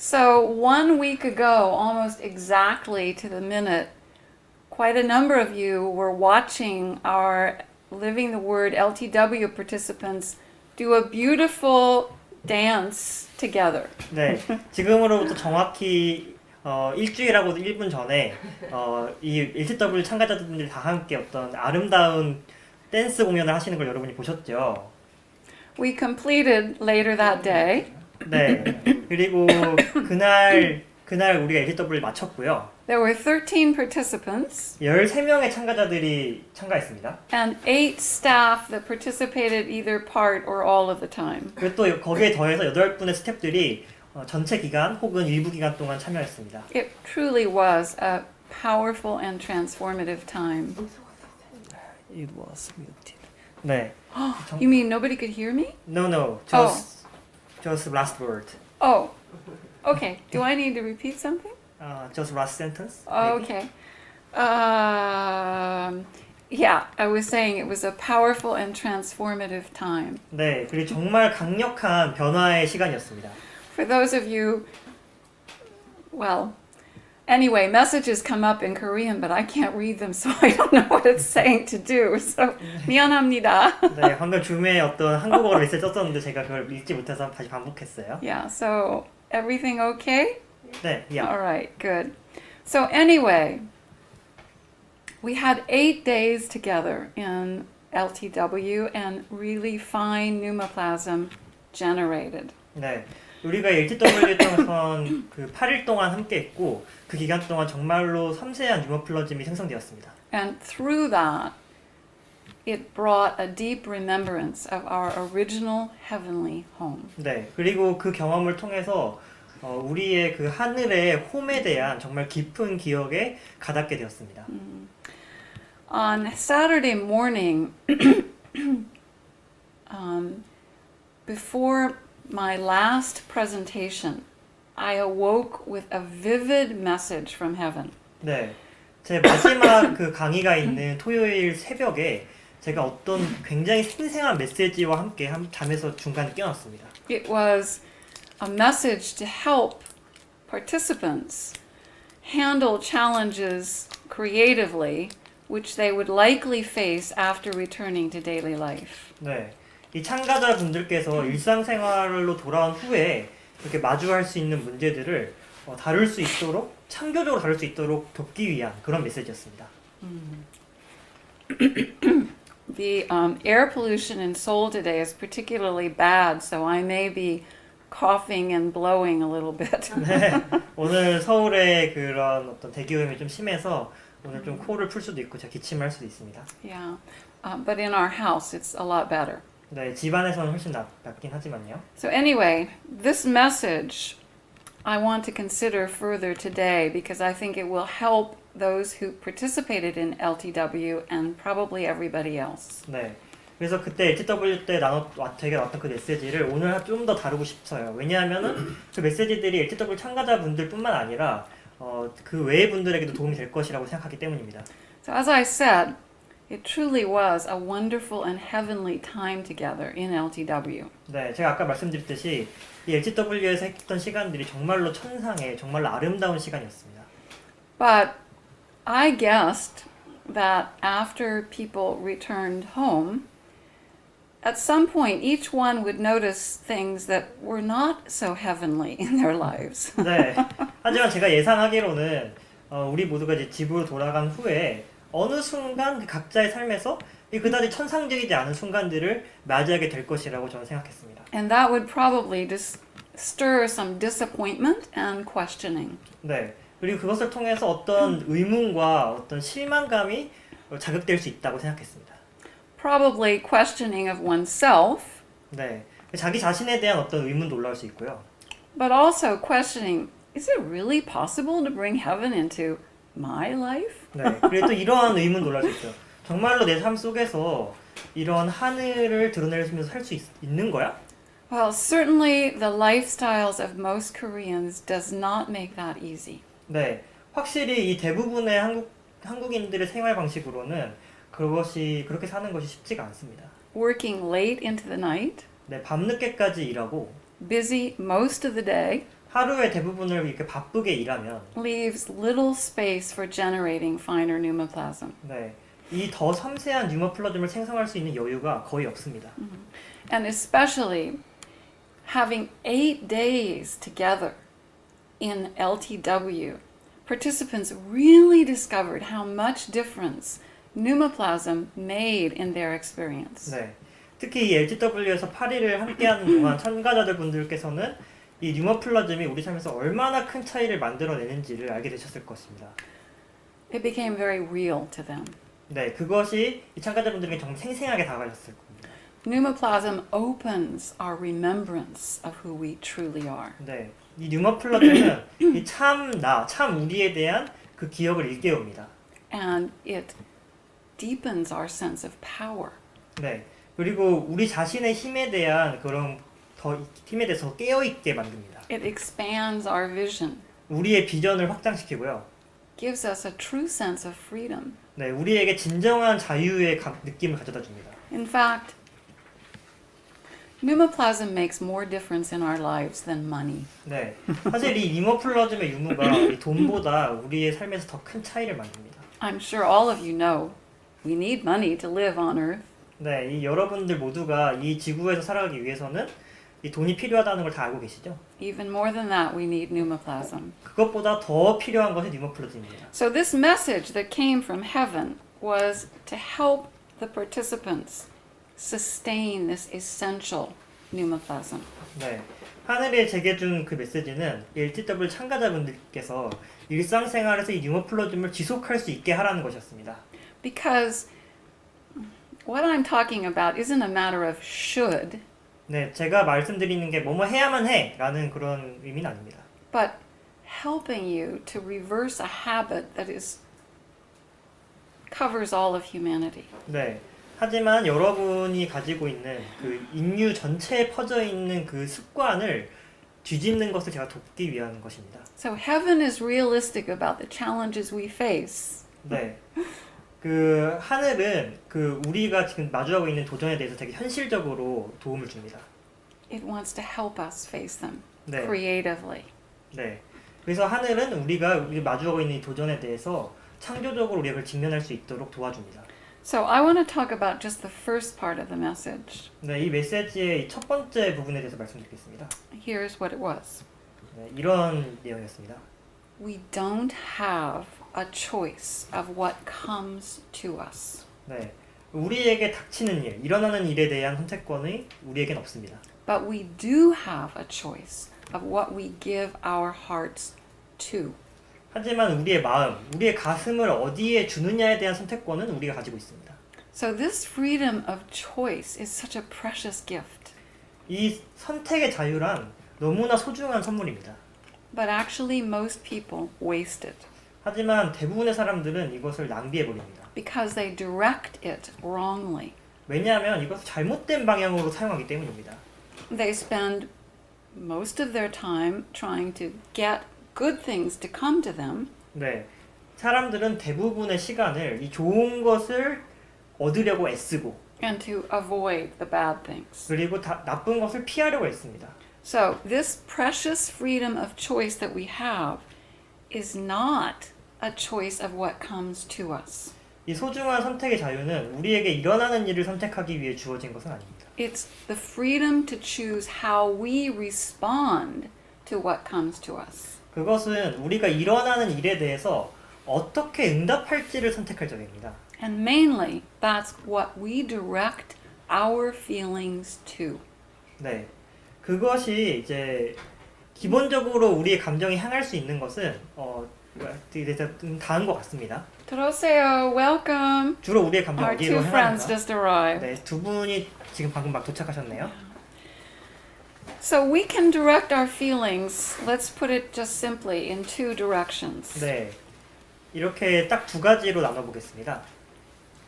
So 1 week ago, almost exactly to the minute, quite a number of you were watching our Living the Word LTW participants do a beautiful dance together. 네, 지금으로부터 정확히 일주일하고 1분 전에 이 LTW 참가자분들 다 함께 어떤 아름다운 댄스 공연을 하시는 걸 여러분이 보셨죠? We completed later that day. 네, 그리고 그날 우리가 LTW를 마쳤고요. There were 13 participants 13명의 참가자들이 참가했습니다. and 8 staff that participated either part or all of the time. 그리고 또 거기에 더해서 8분의 스태프들이 전체 기간 혹은 일부 기간 동안 참여했습니다. It truly was a powerful and transformative time. It was muted. 네. You mean nobody could hear me? No, just last word. Oh, okay. Do I need to repeat something? Just last sentence. maybe? Okay. Yeah, I was saying it was a powerful and transformative time. 네, 그리고 정말 강력한 변화의 시간이었습니다. For those of you, well, anyway, messages come up in Korean, but I can't read them, so I don't know what it's saying to do. So, 미안합니다. 네, 방금 줌에 어떤 한국어로 메시지 썼었는데 제가 그걸 읽지 못해서 다시 반복했어요. Yeah, so everything okay? 네, yeah. All right, good. So anyway, we had 8 days together in LTW and really fine pneumoplasm generated. 네, 우리가 LTW에 통해서 그 8일 동안 함께했고 그 기간 동안 정말로 섬세한 뉴머플러즘이 생성되었습니다. And through that, it brought a deep remembrance of our original heavenly home. 네, 그리고 그 경험을 통해서 우리의 그 하늘의 홈에 대한 정말 깊은 기억에 가닿게 되었습니다. On Saturday morning, before my last presentation, I awoke with a vivid message from heaven. 네, 제 마지막 그 강의가 있는 토요일 새벽에 제가 어떤 굉장히 생생한 메시지와 함께 잠에서 중간에 깨어났습니다. It was a message to help participants handle challenges creatively, which they would likely face after returning to daily life. 네, 이 참가자분들께서 일상생활로 돌아온 후에 이렇게 마주할 수 있는 문제들을 다룰 수 있도록 창조적으로 다룰 수 있도록 돕기 위한 그런 메시지였습니다. The air pollution in Seoul today is particularly bad, so I may be coughing and blowing a little bit. 네, 오늘 서울의 그런 어떤 대기오염이 좀 심해서 오늘 좀 코를 풀 수도 있고 제가 기침할 수도 있습니다. Yeah, but in our house it's a lot better. 네, 집안에서는 훨씬 낫긴 하지만요. So anyway, this message I want to consider further today because I think it will help those who participated in LTW and probably everybody else. 네, 그래서 그때 LTW 때 제가 나왔던 그 메시지를 오늘 좀 더 다루고 싶어요. 왜냐하면은 그 메시지들이 LTW 참가자분들뿐만 아니라 그 외의 분들에게도 도움이 될 것이라고 생각하기 때문입니다. So as I said, it truly was a wonderful and heavenly time together in LTW. 네, 제가 아까 말씀드렸듯이 이 LTW에서 했던 시간들이 정말로 천상의 정말로 아름다운 시간이었습니다. But I guessed that after people returned home, at some point each one would notice things that were not so heavenly in their lives. 네, 하지만 제가 예상하기로는 우리 모두가 이제 집으로 돌아간 후에 어느 순간 그 각자의 삶에서 그다지 천상적이지 않은 순간들을 맞이하게 될 것이라고 저는 생각했습니다. And that would probably stir some disappointment and questioning. 네, 그리고 그것을 통해서 어떤 의문과 어떤 실망감이 자극될 수 있다고 생각했습니다. Probably questioning of oneself, 네, 자기 자신에 대한 어떤 의문도 올라올 수 있고요. but also questioning, is it really possible to bring heaven into my life? 네, 그리고 또 이러한 의문도 올라올 수 있어요. 정말로 내 삶 속에서 이런 하늘을 드러내면서 살 수 있는 거야? Well, certainly the lifestyles of most Koreans does not make that easy. 네, 확실히 이 대부분의 한국인들의 생활 방식으로는 그렇게 사는 것이 쉽지가 않습니다. Working late into the night, 네, 밤늦게까지 일하고 busy most of the day, 하루의 대부분을 이렇게 바쁘게 일하면 leaves little space for generating finer pneumoplasm. 네, 이 더 섬세한 뉴머플러즘을 생성할 수 있는 여유가 거의 없습니다. And especially having 8 days together in LTW, participants really discovered how much difference pneumoplasm made in their experience. 네, 특히 이 LTW에서 8일을 함께하는 동안 참가자들 분들께서는 이 뉴머플러즘이 우리 삶에서 얼마나 큰 차이를 만들어내는지를 알게 되셨을 것입니다. It became very real to them. 네, 그것이 이 참가자분들에게 정말 생생하게 다가졌을 겁니다. Pneumoplasm opens our remembrance of who we truly are. 네, 이 뉴머플러즘은 이 참 나, 참 우리에 대한 그 기억을 일깨웁니다. And it deepens our sense of power. 네, 그리고 우리 자신의 힘에 대한 그런 힘에 대해서 깨어 있게 만듭니다. It expands our vision, 우리의 비전을 확장시키고요. gives us a true sense of freedom. 네, 우리에게 진정한 자유의 느낌을 가져다 줍니다. In fact, pneumoplasm makes more difference in our lives than money. 네, 사실 이 뉴머플러즘의 유무가 이 돈보다 우리의 삶에서 더 큰 차이를 만듭니다. I'm sure all of you know we need money to live on Earth. 네, 이 여러분들 모두가 이 지구에서 살아가기 위해서는 이 돈이 필요하다는 걸 다 알고 계시죠? Even more than that, we need pneumoplasm. 그것보다 더 필요한 것이 뉴머플러즘입니다. So this message that came from heaven was to help the participants sustain this essential pneumoplasm. 네, 하늘에 제게 준 그 메시지는 LTW 참가자분들께서 일상생활에서 이 뉴머플러즘을 지속할 수 있게 하라는 것이었습니다. Because what I'm talking about isn't a matter of should, 네, 제가 말씀드리는 게 뭐뭐 해야만 해라는 그런 의미는 아닙니다. but helping you to reverse a habit that covers all of humanity. 네, 하지만 여러분이 가지고 있는 그 인류 전체에 퍼져 있는 그 습관을 뒤집는 것을 제가 돕기 위한 것입니다. So heaven is realistic about the challenges we face. 네, 그 하늘은 그 우리가 지금 마주하고 있는 도전에 대해서 되게 현실적으로 도움을 줍니다. It wants to help us face them 네, creatively. 네. 그래서 하늘은 우리가 마주하고 있는 이 도전에 대해서 창조적으로 우리가 그걸 직면할 수 있도록 도와줍니다. So I want to talk about just the first part of the message. 네, 이 메시지의 첫 번째 부분에 대해서 말씀드리겠습니다. Here's what it was. 네, 이런 내용이었습니다. We don't have a choice of what comes to us. 네, 우리에게 닥치는 일, 일어나는 일에 대한 선택권이 우리에겐 없습니다. But we do have a choice of what we give our hearts to. 하지만 우리의 마음, 우리의 가슴을 어디에 주느냐에 대한 선택권은 우리가 가지고 있습니다. So this freedom of choice is such a precious gift. 이 선택의 자유란 너무나 소중한 선물입니다. But actually most people waste it 하지만 대부분의 사람들은 이것을 낭비해버립니다. because they direct it wrongly. 왜냐하면 이것을 잘못된 방향으로 사용하기 때문입니다. They spend most of their time trying to get good things to come to them. 네, 사람들은 대부분의 시간을 이 좋은 것을 얻으려고 애쓰고 And to avoid the bad things. 그리고 나쁜 것을 피하려고 애씁니다. So this precious freedom of choice that we have is not a choice of what comes to us. 이 소중한 선택의 자유는 우리에게 일어나는 일을 선택하기 위해 주어진 것은 아닙니다. It's the freedom to choose how we respond to what comes to us. 그것은 우리가 일어나는 일에 대해서 어떻게 응답할지를 선택할 자유입니다. And mainly, that's what we direct our feelings to. 네, 그것이 이제 기본적으로 우리의 감정이 향할 수 있는 것은 되게 다른 것 같습니다. 들어오세요. Welcome. 주로 우리의 감정 Our 어디로 two friends 향하는가? just arrived. 네, 두 분이 지금 방금 막 도착하셨네요. So we can direct our feelings, let's put it just simply, in two directions. 네, 이렇게 딱 두 가지로 나눠보겠습니다.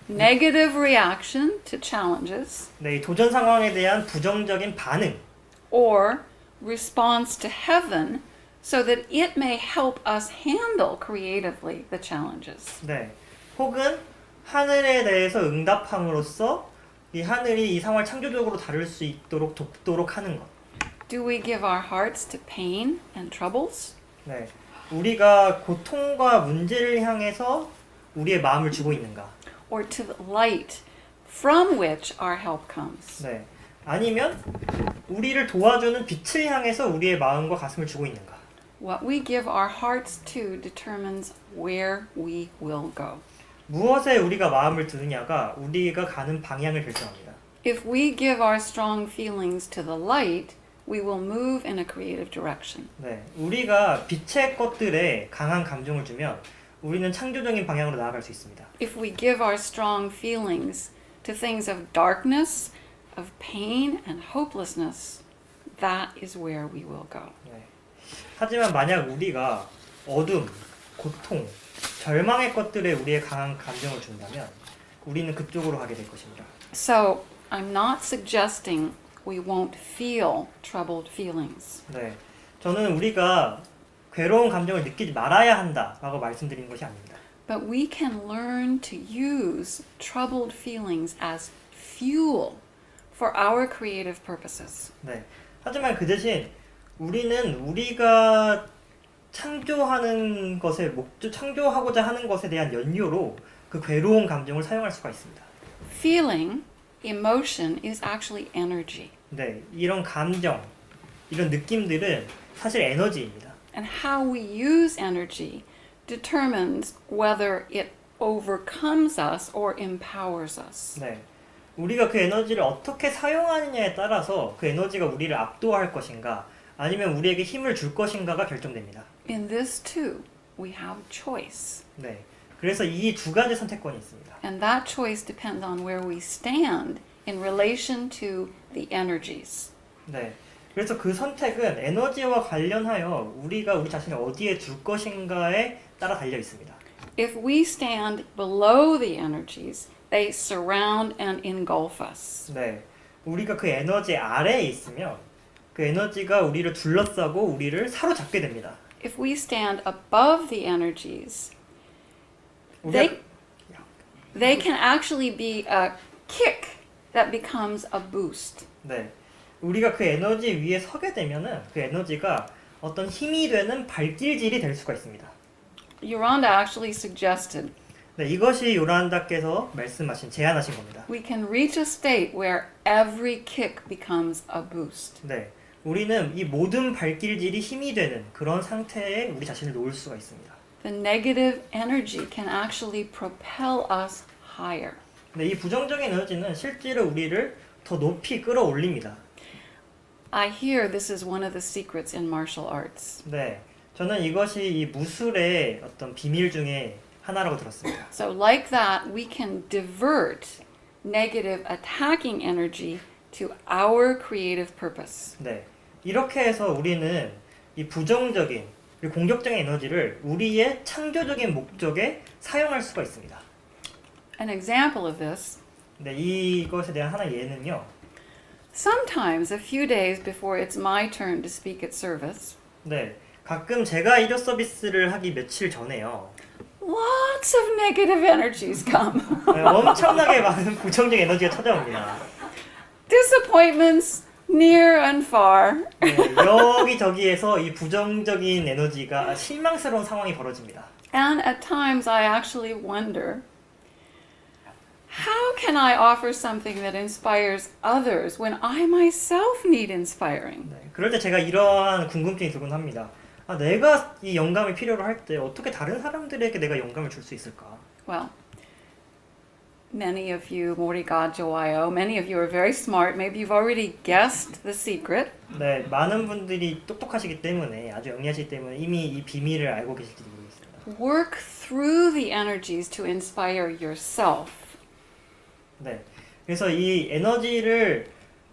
Negative reaction to challenges, 네, 이 도전 상황에 대한 부정적인 반응, or response to heaven so that it may help us handle creatively the challenges. 네, 혹은 하늘에 대해서 응답함으로써 이 하늘이 이 상황을 창조적으로 다룰 수 있도록 돕도록 하는 것. Do we give our hearts to pain and troubles? 네. 우리가 고통과 문제를 향해서 우리의 마음을 주고 있는가? Or to the light from which our help comes? 네. 아니면 우리를 도와주는 빛을 향해서 우리의 마음과 가슴을 주고 있는가? What we give our hearts to determines where we will go. 무엇에 우리가 마음을 두느냐가 우리가 가는 방향을 결정합니다. If we give our strong feelings to the light, we will move in a creative direction. 네. 우리가 빛의 것들에 강한 감정을 주면 우리는 창조적인 방향으로 나아갈 수 있습니다. If we give our strong feelings to things of darkness, of pain and hopelessness, that is where we will go. 네. 하지만 만약 우리가 어둠, 고통, 절망의 것들에 우리의 강한 감정을 준다면 우리는 그쪽으로 가게 될 것입니다. So, I'm not suggesting we won't feel troubled feelings. 네. 저는 우리가 괴로운 감정을 느끼지 말아야 한다라고 말씀드리는 것이 아닙니다. But we can learn to use troubled feelings as fuel for our creative purposes. 네. 하지만 그 대신 우리는 우리가 창조하는 것에 창조하고자 하는 것에 대한 연료로 그 괴로운 감정을 사용할 수가 있습니다. Feeling, emotion is actually energy. 네. 이런 감정, 이런 느낌들은 사실 에너지입니다. And how we use energy determines whether it overcomes us or empowers us. 네. 우리가 그 에너지를 어떻게 사용하느냐에 따라서 그 에너지가 우리를 압도할 것인가 아니면 우리에게 힘을 줄 것인가가 결정됩니다. In this too, we have choice. 네. 그래서 이 두 가지 선택권이 있습니다. And that choice depends on where we stand in relation to the energies. 네. 그래서 그 선택은 에너지와 관련하여 우리가 우리 자신을 어디에 둘 것인가에 따라 달려 있습니다. If we stand below the energies, they surround and engulf us. 네. 우리가 그 에너지 아래에 있으면 그 에너지가 우리를 둘러싸고 우리를 사로잡게 됩니다. If we stand above the energies, 우리가, they can actually be a kick that becomes a boost. 네. 우리가 그 에너지 위에 서게 되면은 그 에너지가 어떤 힘이 되는 발길질이 될 수가 있습니다. Yolanda actually suggested 네, 이것이 요란다께서 말씀하신 제안하신 겁니다. we can reach a state where every kick becomes a boost. 네. 우리는 이 모든 발길질이 힘이 되는 그런 상태에 우리 자신을 놓을 수가 있습니다. The negative energy can actually propel us higher. 네, 이 부정적인 에너지는 실제로 우리를 더 높이 끌어올립니다. I hear this is one of the secrets in martial arts. 네, 저는 이것이 이 무술의 어떤 비밀 중에 하나라고 들었습니다. So like that, we can divert negative attacking energy to our creative purpose. 네, 이렇게 해서 우리는 이 부정적인 그리고 공격적인 에너지를 우리의 창조적인 목적에 사용할 수가 있습니다. An example of this, 네, 이것에 대한 하나의 예는요. sometimes a few days before it's my turn to speak at service, 네, 가끔 제가 일요 서비스를 하기 며칠 전에요. lots of negative energies come. 네, 엄청나게 많은 부정적 에너지가 찾아옵니다. Disappointments near and far. 네, 여기저기에서 이 부정적인 에너지가 실망스러운 상황이 벌어집니다. And at times I actually wonder, how can I offer something that inspires others when I myself need inspiring? 네, 그럴 때 제가 이러한 궁금증이 들곤 합니다. 아, 내가 이 영감이 필요로 할 때 어떻게 다른 사람들에게 내가 영감을 줄 수 있을까? Well, many of you, 모리가 좋아요. Many of you are very smart. Maybe you've already guessed the secret. 네, 많은 분들이 똑똑하시기 때문에 아주 영리하시기 때문에 이미 이 비밀을 알고 계실지 모르겠습니다. Work through the energies to inspire yourself. 네, 그래서 이 에너지를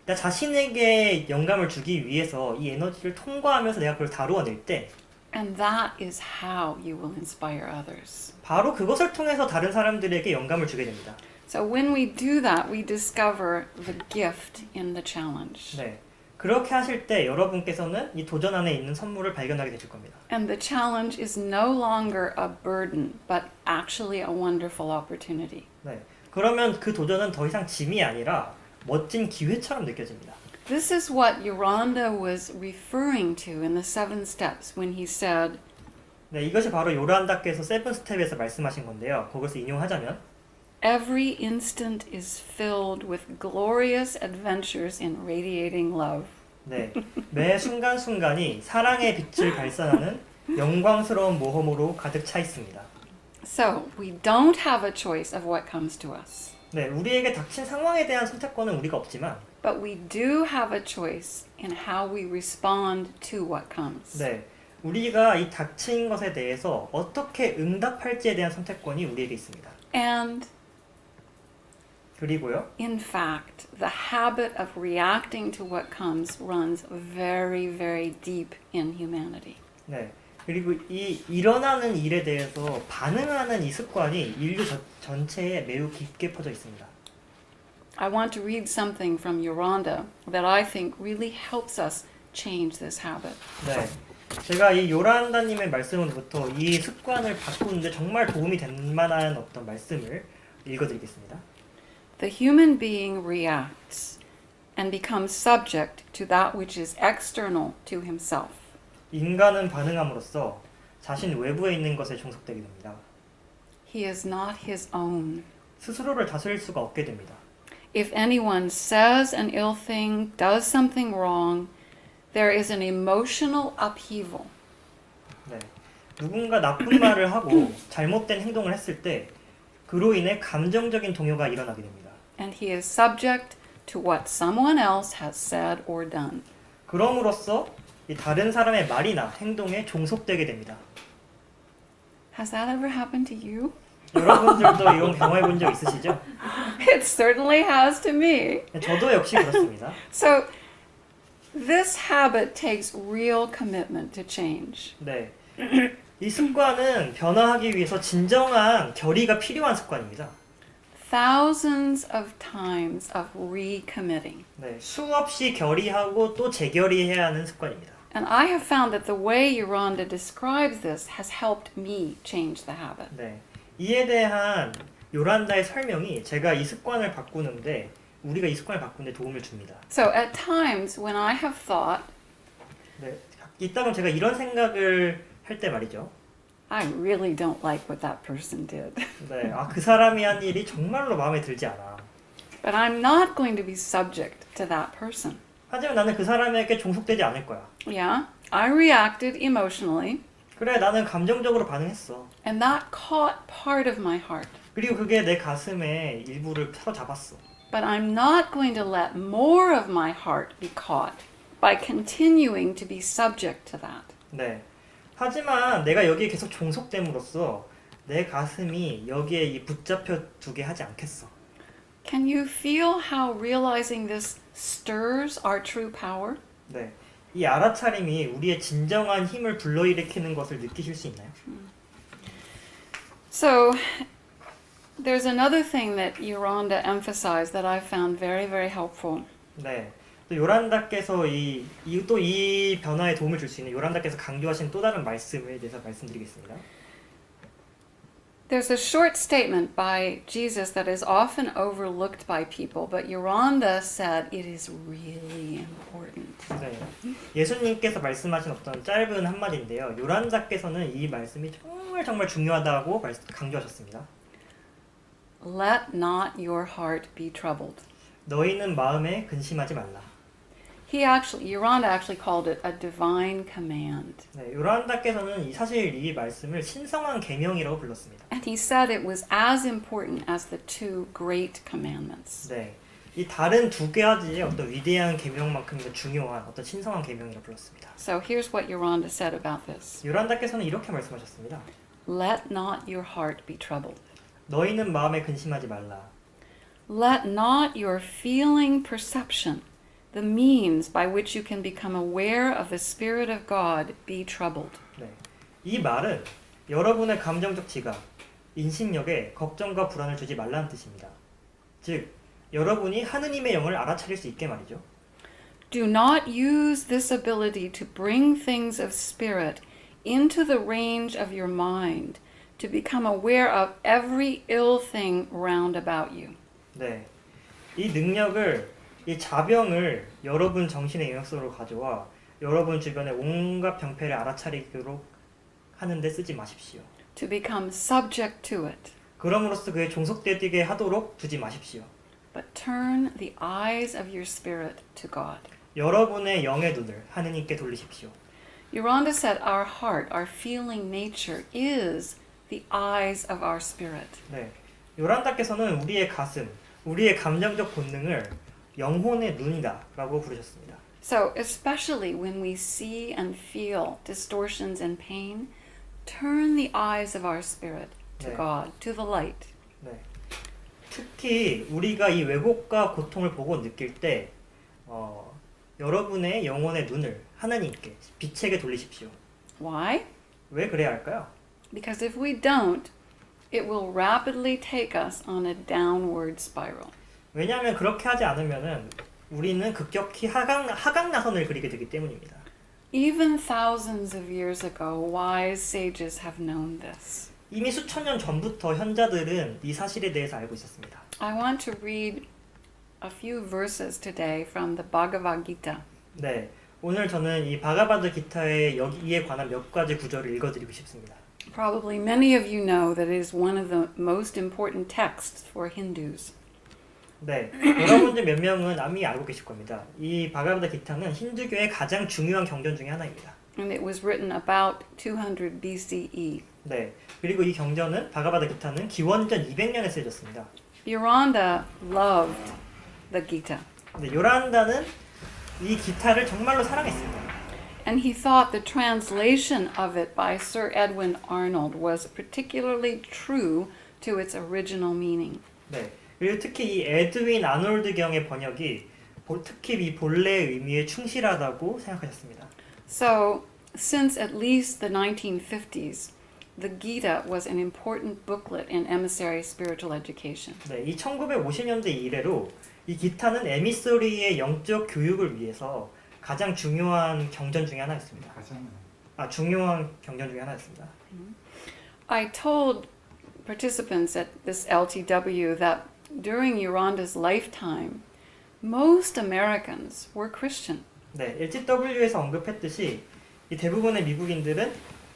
나 자신에게 영감을 주기 위해서 이 에너지를 통과하면서 내가 그걸 다루어낼 때 And that is how you will inspire others. 바로 그것을 통해서 다른 사람들에게 영감을 주게 됩니다. So when we do that, we discover the gift in the challenge. 네, 그렇게 하실 때 여러분께서는 이 도전 안에 있는 선물을 발견하게 되실 겁니다. And the challenge is no longer a burden, but actually a wonderful opportunity. 네, 그러면 그 도전은 더 이상 짐이 아니라 멋진 기회처럼 느껴집니다. This is what Yoranda was referring to in the 7 steps when he said, 네, 이것이 바로 요란다께서 세븐 스텝에서 말씀하신 건데요. 그것을 인용하자면 Every instant is filled with glorious adventures in radiating love. 네, 매 순간순간이 사랑의 빛을 발산하는 영광스러운 모험으로 가득 차 있습니다. So, we don't have a choice of what comes to us. 네, 우리에게 닥친 상황에 대한 선택권은 우리가 없지만 But we do have a choice in how we respond to what comes. 네, 우리가 이 닥친 것에 대해서 어떻게 응답할지에 대한 선택권이 우리에게 있습니다. And 그리고요, in fact, the habit of reacting to what comes runs very, very deep in humanity. 네, 그리고 이 일어나는 일에 대해서 반응하는 이 습관이 인류 전체에 매우 깊게 퍼져 있습니다. I want to read something from Yoranda that I think really helps us change this habit. 네, 제가 이 요란다님의 말씀으로부터 이 습관을 바꾸는데 정말 도움이 될 만한 어떤 말씀을 읽어드리겠습니다. The human being reacts and becomes subject to that which is external to himself. 인간은 반응함으로써 자신 외부에 있는 것에 종속되게 됩니다. He is not his own. 스스로를 다스릴 수가 없게 됩니다. If anyone says an ill thing, does something wrong, there is an emotional upheaval. 네, 누군가 나쁜 말을 하고 잘못된 행동을 했을 때 그로 인해 감정적인 동요가 일어나게 됩니다. And he is subject to what someone else has said or done. 그럼으로써 이 다른 사람의 말이나 행동에 종속되게 됩니다. Has that ever happened to you? 여러분들도 이런 경험해 본 적 있으시죠? It certainly has to me. 저도 역시 그렇습니다. So, this habit takes real commitment to change. 네, 이 습관은 변화하기 위해서 진정한 결의가 필요한 습관입니다. Thousands of times of recommitting. 네, 수없이 결의하고 또 재결의해야 하는 습관입니다. And I have found that the way Yoranda describes this has helped me change the habit. 네, 이에 대한 요란다의 설명이 제가 이 습관을 바꾸는데 우리가 이 습관을 바꾸는데 도움을 줍니다. So at times when I have thought, 네, 이따금 제가 이런 생각을 할 때 말이죠. I really don't like what that person did. 네, 그 사람이 한 일이 정말로 마음에 들지 않아. But I'm not going to be subject to that person. 하지만 나는 그 사람에게 종속되지 않을 거야. Yeah, I reacted emotionally, 그래, 나는 감정적으로 반응했어. and that caught part of my heart. 그리고 그게 내 가슴의 일부를 사로잡았어. But I'm not going to let more of my heart be caught by continuing to be subject to that. 네. 하지만 내가 여기에 계속 종속됨으로써 내 가슴이 여기에 이 붙잡혀 두게 하지 않겠어. Can you feel how realizing this stirs our true power? 네. 이 알아차림이 우리의 진정한 힘을 불러일으키는 것을 느끼실 수 있나요? So, there's another thing that Yoranda emphasized that I found very, very helpful. 네. 또 요란다께서 또 이 변화에 도움을 줄 수 있는 요란다께서 강조하신 또 다른 말씀에 대해서 말씀드리겠습니다. There's a short statement by Jesus that is often overlooked by people, but Yoranda said it is really important. 네. 예수님께서 말씀하신 어떤 짧은 한마디인데요. 요란다께서는 이 말씀이 정말 중요하다고 강조하셨습니다. Let not your heart be troubled. 너희는 마음에 근심하지 말라. Yoranda actually called it a divine command. 네, 요란다께서는 사실 이 말씀을 신성한 계명이라고 불렀습니다. And he said it was as important as the 2 great commandments. 네, 이 다른 두 가지의 어떤 위대한 계명만큼이나 중요한 어떤 신성한 계명이라고 불렀습니다. So here's what Yoranda said about this. 요란다께서는 이렇게 말씀하셨습니다. Let not your heart be troubled. 너희는 마음에 근심하지 말라. Let not your feeling perception, the means by which you can become aware of the Spirit of God, be troubled. 네, 이 말은 여러분의 감정적 지각, 인식력에 걱정과 불안을 주지 말라는 뜻입니다. 즉, 여러분이 하느님의 영을 알아차릴 수 있게 말이죠. Do not use this ability to bring things of spirit into the range of your mind, to become aware of every ill thing round about you. 네, 이 능력을 이 자병을 여러분 정신의 영역 속으로 가져와 여러분 주변의 온갖 병폐를 알아차리도록 하는데 쓰지 마십시오. to become subject to it, 그럼으로써 그에 종속되게 하도록 두지 마십시오. but turn the eyes of your spirit to God. 여러분의 영의 눈을 하느님께 돌리십시오. Yolanda said our heart, our feeling nature is the eyes of our spirit. 네, 요란다께서는 우리의 가슴, 우리의 감정적 본능을 영혼의 눈이다라고 부르셨습니다. So, especially when we see and feel distortions and pain, turn the eyes of our spirit to 네. God, to the light. 네. 특히 우리가 이 왜곡과 고통을 보고 느낄 때 여러분의 영혼의 눈을 하나님께 빛에게 돌리십시오. Why? 왜 그래야 할까요? Because if we don't, it will rapidly take us on a downward spiral. 왜냐하면 그렇게 하지 않으면은 우리는 급격히 하강 나선을 그리게 되기 때문입니다. Even thousands of years ago, wise sages have known this. 이미 수천 년 전부터 현자들은 이 사실에 대해서 알고 있었습니다. I want to read a few verses today from the Bhagavad Gita. 네, 오늘 저는 이 바가바드 기타의 이에 관한 몇 가지 구절을 읽어드리고 싶습니다. Probably many of you know that it is one of the most important texts for Hindus. 네, 여러분들 몇 명은 이미 알고 계실 겁니다. 이 바가바드 기타는 힌두교의 가장 중요한 경전 중에 하나입니다. And it was written about 200 BCE. 네, 그리고 이 경전은 바가바드 기타는 기원전 200년에 쓰여졌습니다. Yoranda loved the Gita. 네, 요란다는 이 기타를 정말로 사랑했습니다. And he thought the translation of it by Sir Edwin Arnold was particularly true to its original meaning. 네, 그리고 특히 이 에드윈 아놀드 경의 번역이 특히 이 본래의 의미에 충실하다고 생각하셨습니다. So, since at least the 1950s, the Gita was an important booklet in emissary spiritual education. 네, 이 1950년대 이래로 이 기타는 에미서리의 영적 교육을 위해서 가장 중요한 경전 중에 하나였습니다. 중요한 경전 중에 하나였습니다. I told participants at this LTW that during Yoranda's lifetime, most Americans were Christian. 네, LTW에서 언급했듯이 이 대부분의 미국인들은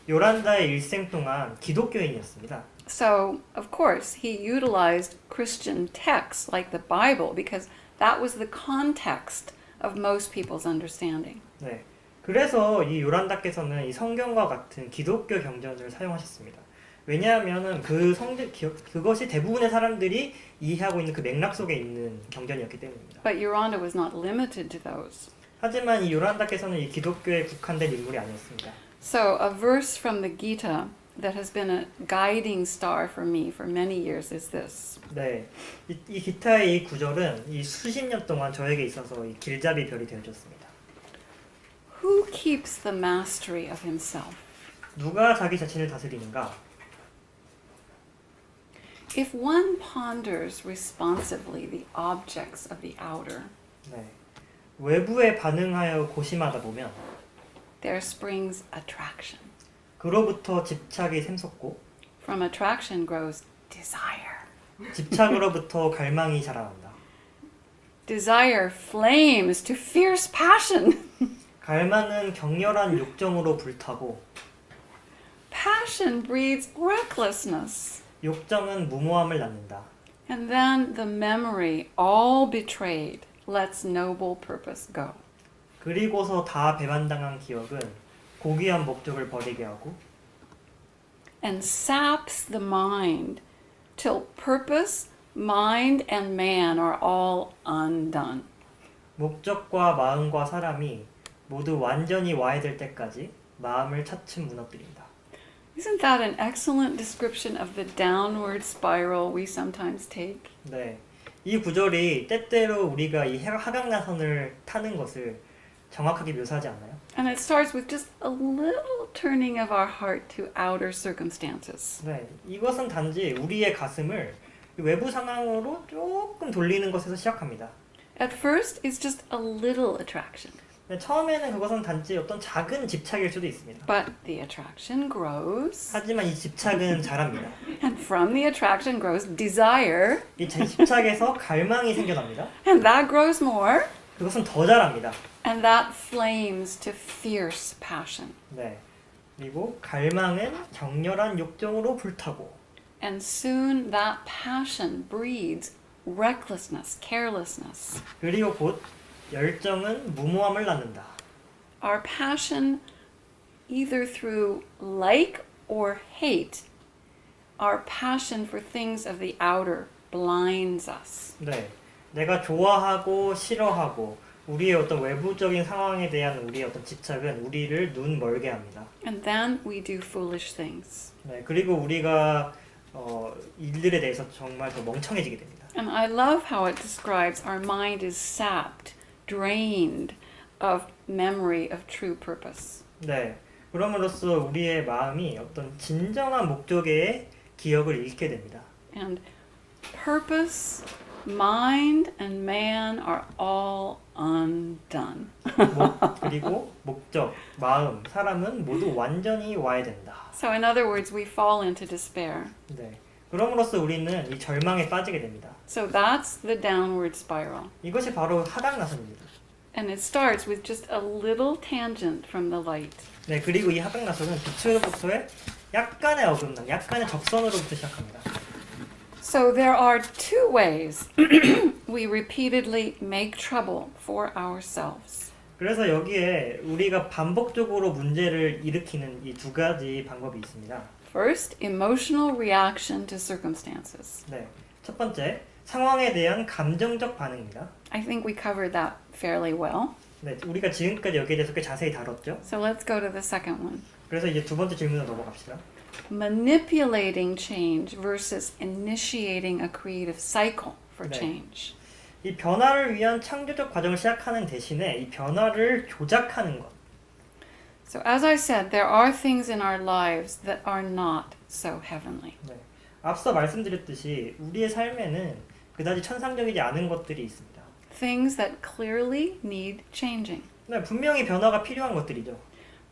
요란다의 일생 동안 기독교인이었습니다. So, of course, he utilized Christian texts like the Bible because that was the context of most people's understanding. 네, 그래서 이 요란다께서는 이 성경과 같은 기독교 경전을 사용하셨습니다. 왜냐하면은 그것이 대부분의 사람들이 이해하고 있는 그 맥락 속에 있는 경전이었기 때문입니다. But Yoranda was not limited to those. 하지만 이 요란다께서는 이 기독교에 국한된 인물이 아니었습니다. So, a verse from the Gita that has been a guiding star for me for many years is this. 네, 이 기타의 이 구절은 이 수십 년 동안 저에게 있어서 이 길잡이 별이 되어줬습니다. Who keeps the mastery of himself? 누가 자기 자신을 다스리는가? If one ponders responsively the objects of the outer, 네, 외부에 반응하여 고심하다 보면 there springs attraction. 그로부터 집착이 샘솟고 From attraction grows desire. 집착으로부터 갈망이 자라난다. Desire flames to fierce passion. 갈망은 격렬한 욕정으로 불타고 Passion breeds recklessness. 욕정은 무모함을 낳는다. And then the memory, all betrayed, lets noble purpose go. 그리고서 다 배반당한 기억은 고귀한 목적을 버리게 하고 And saps the mind till purpose, mind, and man are all undone. 목적과 마음과 사람이 모두 완전히 와해될 때까지 마음을 차츰 무너뜨린다. Isn't that an excellent description of the downward spiral we sometimes take? 네, 이 구절이 때때로 우리가 이 하강나선을 타는 것을 정확하게 묘사하지 않나요? And it starts with just a little turning of our heart to outer circumstances. 네, 이것은 단지 우리의 가슴을 외부 상황으로 조금 돌리는 것에서 시작합니다. At first, it's just a little attraction. 근데 처음에는 그것은 단지 어떤 작은 집착일 수도 있습니다. But the attraction grows, 하지만 이 집착은 자랍니다. and from the attraction grows desire, 이 집착에서 갈망이 생겨납니다. and that grows more, 그것은 더 자랍니다. and that flames to fierce passion. 네. 그리고 갈망은 격렬한 욕정으로 불타고 And soon that passion breeds recklessness, carelessness. 그리고 곧 열정은 무모함을 낳는다. Our passion, either through like or hate, our passion for things of the outer blinds us. 네. 내가 좋아하고 싫어하고 우리의 어떤 외부적인 상황에 대한 우리의 어떤 집착은 우리를 눈 멀게 합니다. And then we do foolish things. 네. 그리고 우리가 일들에 대해서 정말 더 멍청해지게 됩니다. And I love how it describes our mind is sapped, drained of memory of true purpose. 네. 그럼으로써 우리의 마음이 어떤 진정한 목적의 기억을 잃게 됩니다. And purpose, mind, and man are all undone. 그리고 목적, 마음, 사람은 모두 완전히 와야 된다. So in other words, we fall into despair. 네. 그럼으로써 우리는 이 절망에 빠지게 됩니다. So that's the downward spiral. 이것이 바로 하강나선입니다. And it starts with just a little tangent from the light. 네, 그리고 이 하강나선은 빛으로부터의 약간의 어긋남, 약간의 적선으로부터 시작합니다. So there are two ways we repeatedly make trouble for ourselves. 그래서 여기에 우리가 반복적으로 문제를 일으키는 이 두 가지 방법이 있습니다. First, emotional reaction to circumstances. 네, 첫 번째, 상황에 대한 감정적 반응입니다. I think we covered that fairly well. 네, 우리가 지금까지 여기에 대해서 꽤 자세히 다뤘죠. So let's go to the second one. 그래서 이제 두 번째 질문으로 넘어갑시다. Manipulating change versus initiating a creative cycle for 네. change. 이 변화를 위한 창조적 과정을 시작하는 대신에 이 변화를 조작하는 것. So as I said, there are things in our lives that are not so heavenly. 네. 앞서 말씀드렸듯이 우리의 삶에는 그다지 천상적이지 않은 것들이 있습니다. Things that clearly need changing. 네, 분명히 변화가 필요한 것들이죠.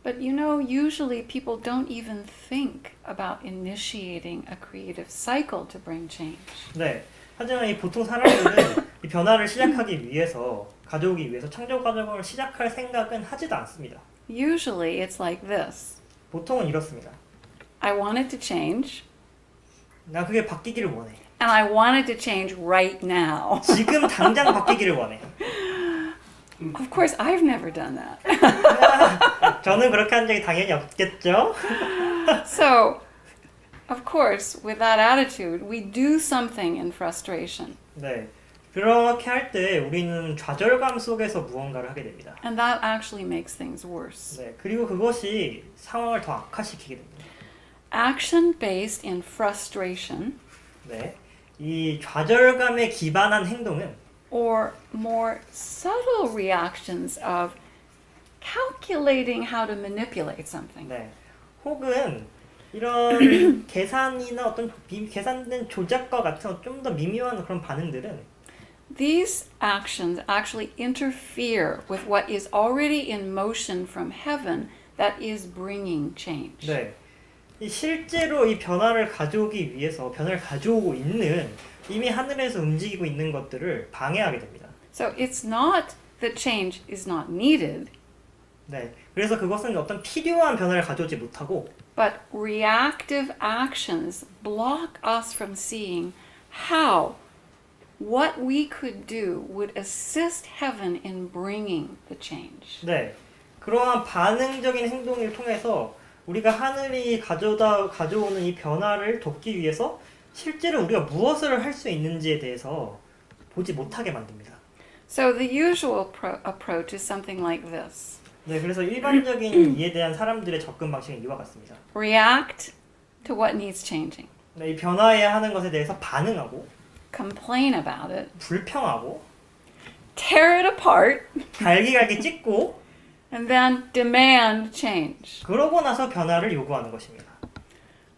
But you know, usually people don't even think about initiating a creative cycle to bring change. 네. 하지만 이 보통 사람들은 이 변화를 시작하기 위해서 가져오기 위해서 창조 과정을 시작할 생각은 하지도 않습니다. Usually it's like this. 보통은 이렇습니다. I want it to change, 나 그게 바뀌기를 원해. and I want it to change right now. 지금 당장 바뀌기를 원해. Of course, I've never done that. 저는 그렇게 한 적이 당연히 없겠죠. So, of course, with that attitude, we do something in frustration. 네. 그렇게 할 때 우리는 좌절감 속에서 무언가를 하게 됩니다. And that actually makes things worse. 네. 그리고 그것이 상황을 더 악화시키게 됩니다. Action based in frustration, 네. 이 좌절감에 기반한 행동은 or more subtle reactions of calculating how to manipulate something. 네. 혹은 이런 계산이나 어떤 계산된 조작과 같은 좀 더 미묘한 그런 반응들은 These actions actually interfere with what is already in motion from heaven that is bringing change. 네. 이 실제로 이 변화를 가져오기 위해서 변화를 가져오고 있는 이미 하늘에서 움직이고 있는 것들을 방해하게 됩니다. So it's not that change is not needed, 네. 그래서 그것은 어떤 필요한 변화를 가져오지 못하고 but reactive actions block us from seeing how what we could do would assist heaven in bringing the change. 네. 그러한 반응적인 행동을 통해서 우리가 하늘이 가져오는 이 변화를 돕기 위해서 실제로 우리가 무엇을 할 수 있는지에 대해서 보지 못하게 만듭니다. So the usual approach is something like this. 네, 그래서 일반적인 이에 대한 사람들의 접근 방식은 이와 같습니다. React to what needs changing. 네, 이 변화해야 하는 것에 대해서 반응하고 Complain about it. 불평하고 Tear it apart. 갈기갈기 찢고 And then demand change. 그러고 나서 변화를 요구하는 것입니다.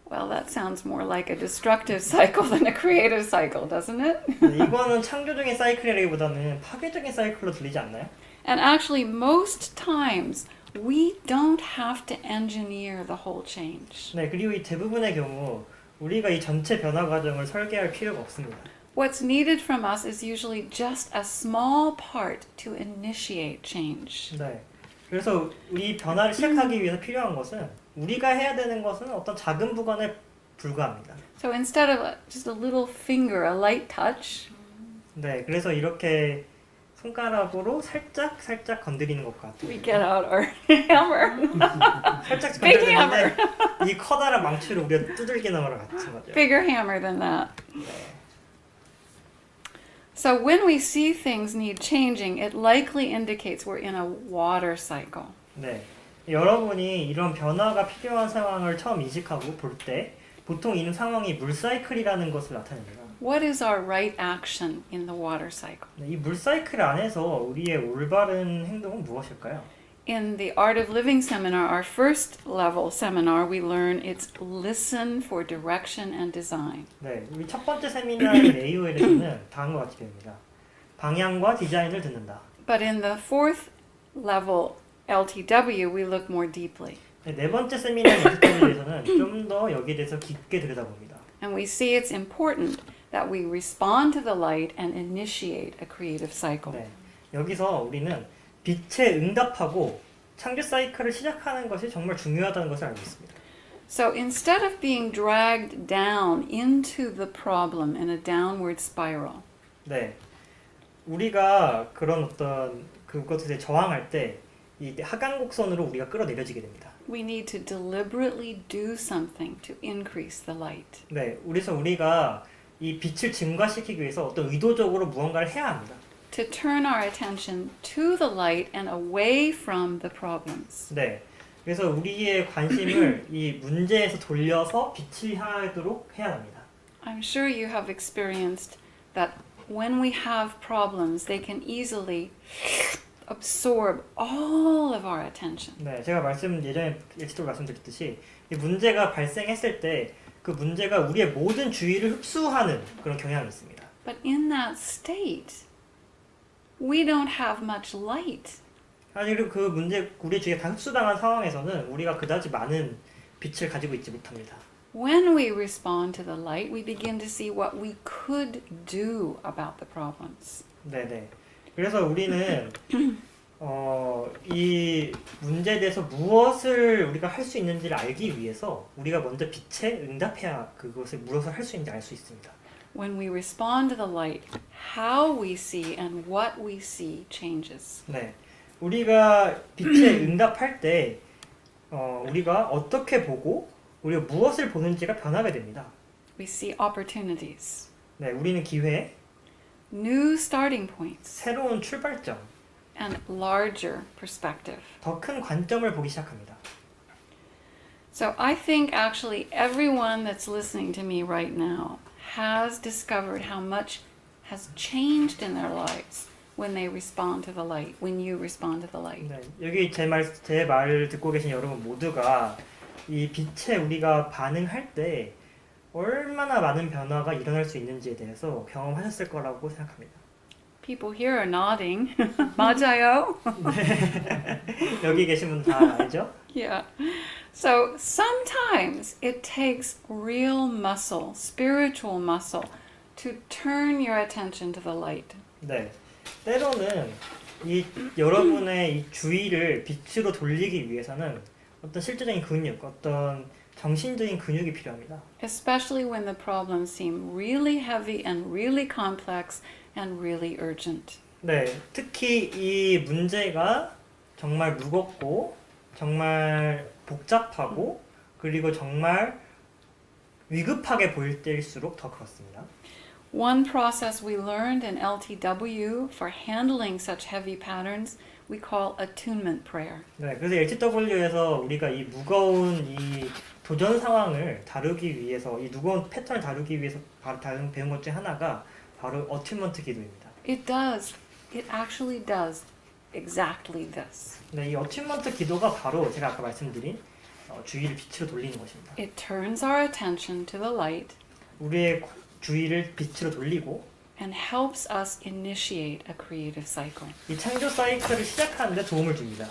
Well, that sounds more like a destructive cycle than a creative cycle, doesn't it? 네, 이거는 창조적인 사이클이라기보다는 파괴적인 사이클로 들리지 않나요? And actually, most times, we don't have to engineer the whole change. 네, 그리고 이 대부분의 경우 우리가 이 전체 변화 과정을 설계할 필요가 없습니다. What's needed from us is usually just a small part to initiate change. 네. 그래서 이 변화를 시작하기 위해서 필요한 것은 우리가 해야 되는 것은 어떤 작은 부분에 불과합니다. So instead of just a little finger, a light touch, 네, 그래서 이렇게 손가락으로 살짝 건드리는 것 같아요. we get out our hammer, 살짝 big 건드리는데 hammer, 이 커다란 망치로 우리가 두들기는 거랑 같은 거죠. bigger hammer than that. So when we see things need changing, it likely indicates we're in a water cycle. 네, 여러분이 이런 변화가 필요한 상황을 처음 인식하고 볼 때 보통 이 상황이 물 사이클이라는 것을 나타냅니다. What is our right action in the water cycle? 네, 이 물 사이클 안에서 우리의 올바른 행동은 무엇일까요? In the Art of Living seminar, our first level seminar, we learn it's listen for direction and design. 네, 우리 첫 번째 세미나인 AOL에서는 다음과 같이 배웁니다. 방향과 디자인을 듣는다. But in the fourth level LTW, we look more deeply. 네, 네 번째 세미나인 LTW에서는 좀 더 여기에 대해서 깊게 들여다봅니다. And we see it's important that we respond to the light and initiate a creative cycle. 네, 여기서 우리는 빛에 응답하고 창조 사이클을 시작하는 것이 정말 중요하다는 것을 알고 있습니다. So instead of being dragged down into the problem in a downward spiral, 네, 우리가 그런 어떤 그것에 저항할 때 이 하강곡선으로 우리가 끌어내려지게 됩니다. we need to deliberately do something to increase the light. 네, 그래서 우리가 이 빛을 증가시키기 위해서 어떤 의도적으로 무언가를 해야 합니다. To turn our attention to the light and away from the problems. 네, 그래서 우리의 관심을 이 문제에서 돌려서 빛을 향하도록 해야 합니다. I'm sure you have experienced that when we have problems, they can easily absorb all of our attention. 네, 제가 예전에 일치적으로 말씀드렸듯이 이 문제가 발생했을 때 그 문제가 우리의 모든 주의를 흡수하는 그런 경향이 있습니다. But in that state, we don't have much light. 아니 그리고 그 문제 우리 주위에 다 흡수당한 상황에서는 우리가 그다지 많은 빛을 가지고 있지 못합니다. When we respond to the light, we begin to see what we could do about the problems. 네네. 그래서 우리는 이 문제에 대해서 무엇을 우리가 할 수 있는지를 알기 위해서 우리가 먼저 빛에 응답해야 그것을 무엇을 할 수 있는지 알 수 있습니다. When we respond to the light, how we see and what we see changes. 네, 우리가 빛에 응답할 때 우리가 어떻게 보고 우리가 무엇을 보는지가 변하게 됩니다. We see opportunities, 네, 우리는 기회, new starting points, 새로운 출발점, and larger perspective. 더 큰 관점을 보기 시작합니다. So I think actually everyone that's listening to me right now has discovered how much has changed in their lives when they respond to the light, when you respond to the light. 네, 여기 제 말을 듣고 계신 여러분 모두가 이 빛에 우리가 반응할 때 얼마나 많은 변화가 일어날 수 있는지에 대해서 경험하셨을 거라고 생각합니다. People here are nodding. 맞아요? 여기 계신 분 다 알죠? Yeah. So sometimes it takes real muscle, spiritual muscle, to turn your attention to the light. 네. 때로는 이 여러분의 이 주의를 빛으로 돌리기 위해서는 어떤 실제적인 근육, 어떤 정신적인 근육이 필요합니다. Especially when the problems seem really heavy and really complex and really urgent. 네, 특히 이 문제가 정말 무겁고 정말 복잡하고 그리고 정말 위급하게 보일 때일수록 더 그렇습니다. One process we learned in LTW for handling such heavy patterns we call attunement prayer. 네, 그래서 LTW에서 우리가 이 무거운 이 도전 상황을 다루기 위해서 이 무거운 패턴을 다루기 위해서 바로 배운 것 중에 하나가 바로 어튜먼트 기도입니다. It actually does exactly this. 네, 이 어튜먼트 기도가 바로 제가 아까 말씀드린 주의를 빛으로 돌리는 것입니다. It turns our attention to the light 우리의 주의를 빛으로 돌리고 and helps us initiate a creative cycle. 이 창조 사이클을 시작하는 데 도움을 줍니다.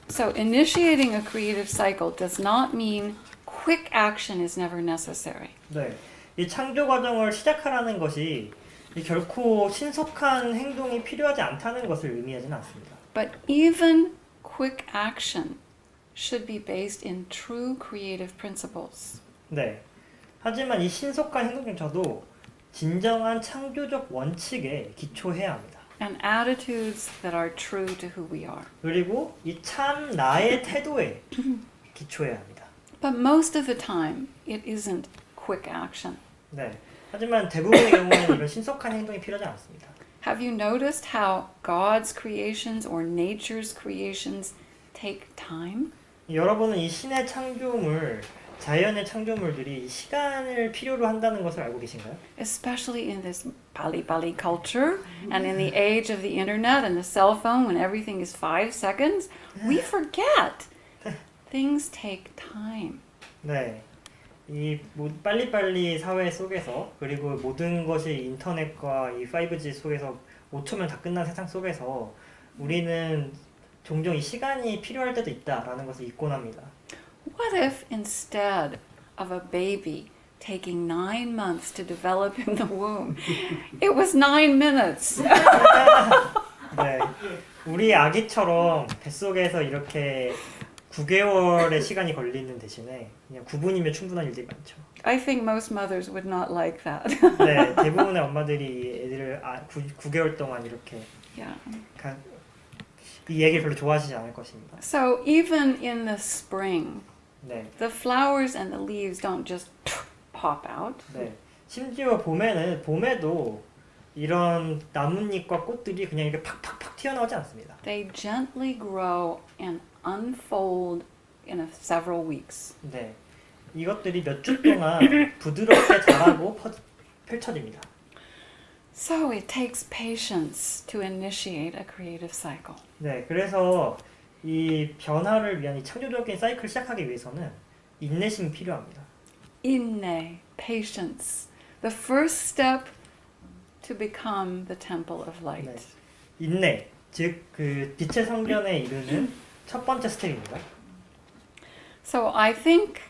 So initiating a creative cycle does not mean quick action is never necessary. 네, 이 창조 과정을 시작하라는 것이 결코 신속한 행동이 필요하지 않다는 것을 의미하지는 않습니다. But even quick action should be based in true creative principles. 네, 하지만 이 신속한 행동조차도 진정한 창조적 원칙에 기초해야 합니다. And attitudes that are true to who we are. 그리고 이 참 나의 태도에 기초해야 합니다. But most of the time, it isn't quick action. 네, 하지만 대부분의 경우에는 이런 신속한 행동이 필요하지 않습니다. Have you noticed how God's creations or nature's creations take time? 여러분은 이 신의 창조물, 자연의 창조물들이 시간을 필요로 한다는 것을 알고 계신가요? Especially in this Bali culture and in the age of the internet and the cell phone when everything is 5 seconds, we forget things take time. 네, 이 빨리빨리 사회 속에서 그리고 모든 것이 인터넷과 이 5G 속에서 5초면 다 끝난 세상 속에서 우리는 종종 이 시간이 필요할 때도 있다라는 것을 잊곤 합니다. What if instead of a baby taking 9 months to develop in the womb, it was 9 minutes? 네, 우리 아기처럼 뱃속에서 이렇게 9개월의 시간이 걸리는 대신에 그냥 9분이면 충분한 일들이 많죠. I think most mothers would not like that. 네, 대부분의 엄마들이 애들을 9개월 동안 이렇게 Yeah. 이 얘기를 별로 좋아하시지 않을 것입니다. So even in the spring, 네, the flowers and the leaves don't just pop out. 네. 심지어 봄에도 이런 나뭇잎과 꽃들이 그냥 이렇게 팍팍팍 튀어나오지 않습니다. They gently grow and unfold in several weeks. 네, 이것들이 몇 주 동안 부드럽게 자라고 펼쳐집니다. So it takes patience to initiate a creative cycle. 네, 그래서 이 변화를 위한 이 창조적인 사이클을 시작하기 위해서는 인내심이 필요합니다. Inne, patience. The first step to become the temple of light. 네. 인내, 즉 그 빛의 성전에 이르는 첫 번째 스텝입니다. So I think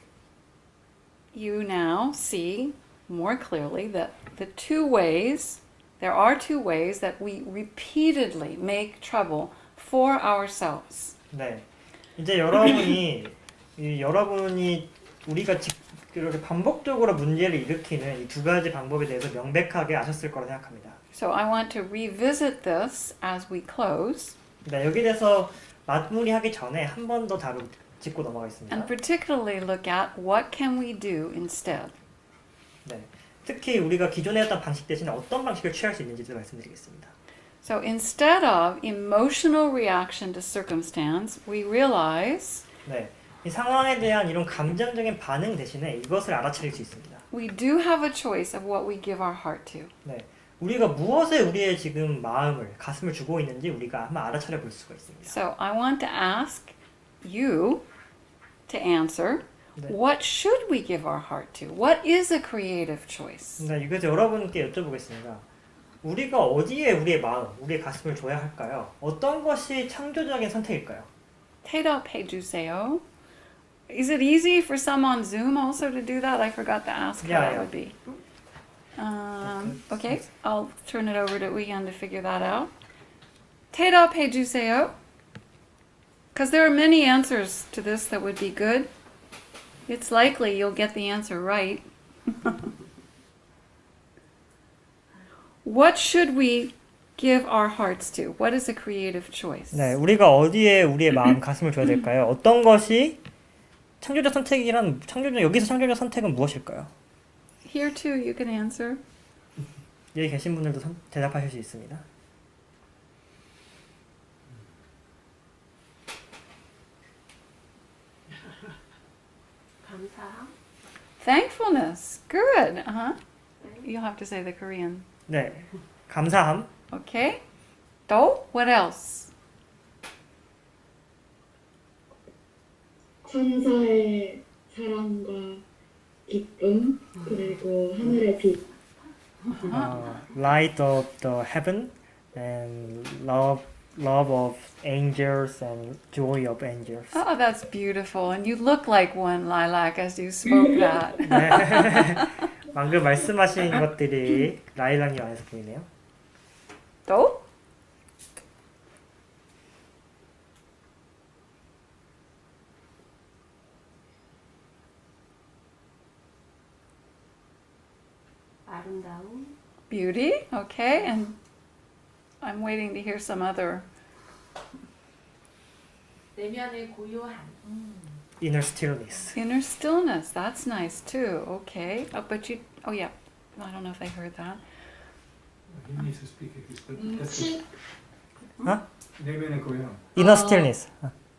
you now see more clearly that there are two ways that we repeatedly make trouble for ourselves. 네, 이제 여러분이 우리가 이렇게 반복적으로 문제를 일으키는 이 두 가지 방법에 대해서 명백하게 아셨을 거라 생각합니다. So I want to revisit this as we close, 네, 여기 대해서 마무리하기 전에 한 번 더 짚고 넘어가겠습니다. and particularly look at what can we do instead. 네, 특히 우리가 기존에 했던 방식 대신에 어떤 방식을 취할 수 있는지도 말씀드리겠습니다. So instead of emotional reaction to circumstance, we realize 네, 이 상황에 대한 이런 감정적인 반응 대신에 이것을 알아차릴 수 있습니다. we do have a choice of what we give our heart to. 네, 우리가 무엇에 우리의 지금 가슴을 주고 있는지 우리가 한번 알아차려 볼 수가 있습니다. So I want to ask you to answer, 네. what should we give our heart to? What is a creative choice? 네, 그래서 여러분께 여쭤보겠습니다. 우리가 어디에 우리의 우리의 가슴을 줘야 할까요? 어떤 것이 창조적인 선택일까요? 대답해 주세요. Is it easy for some on Zoom also to do that? I forgot to ask how that would be. Okay, I'll turn it over to Uyan to figure that out. 대답해 주세요. Because there are many answers to this that would be good. It's likely you'll get the answer right. What should we give our hearts to? What is a creative choice? 네, 우리가 어디에 우리의 가슴을 줘야 될까요? 어떤 것이 창조적 선택이란 여기서 창조적 선택은 무엇일까요? Here too, you can answer. 여기 계신 분들도 대답하실 수 있습니다. 감사함. Thankfulness. Good. You'll have to say the Korean. 네, 감사함. Okay. 또? What else? 천사의 사랑과 기쁨 그리고 하늘의 빛. Light of the heaven and love of angels and joy of angels. Oh, that's beautiful. And you look like one, Lilac, as you spoke that. 방금 말씀하신 것들이 라일락님 안에서 보이네요. 또? 아름다움, Beauty, okay. And I'm waiting to hear some other. 내면의 고요함, Inner stillness. Inner stillness, that's nice too. Okay. Oh yeah. I don't know if they heard that. He needs to speak English, but that's 시, good. 내면의 고향. Inner stillness.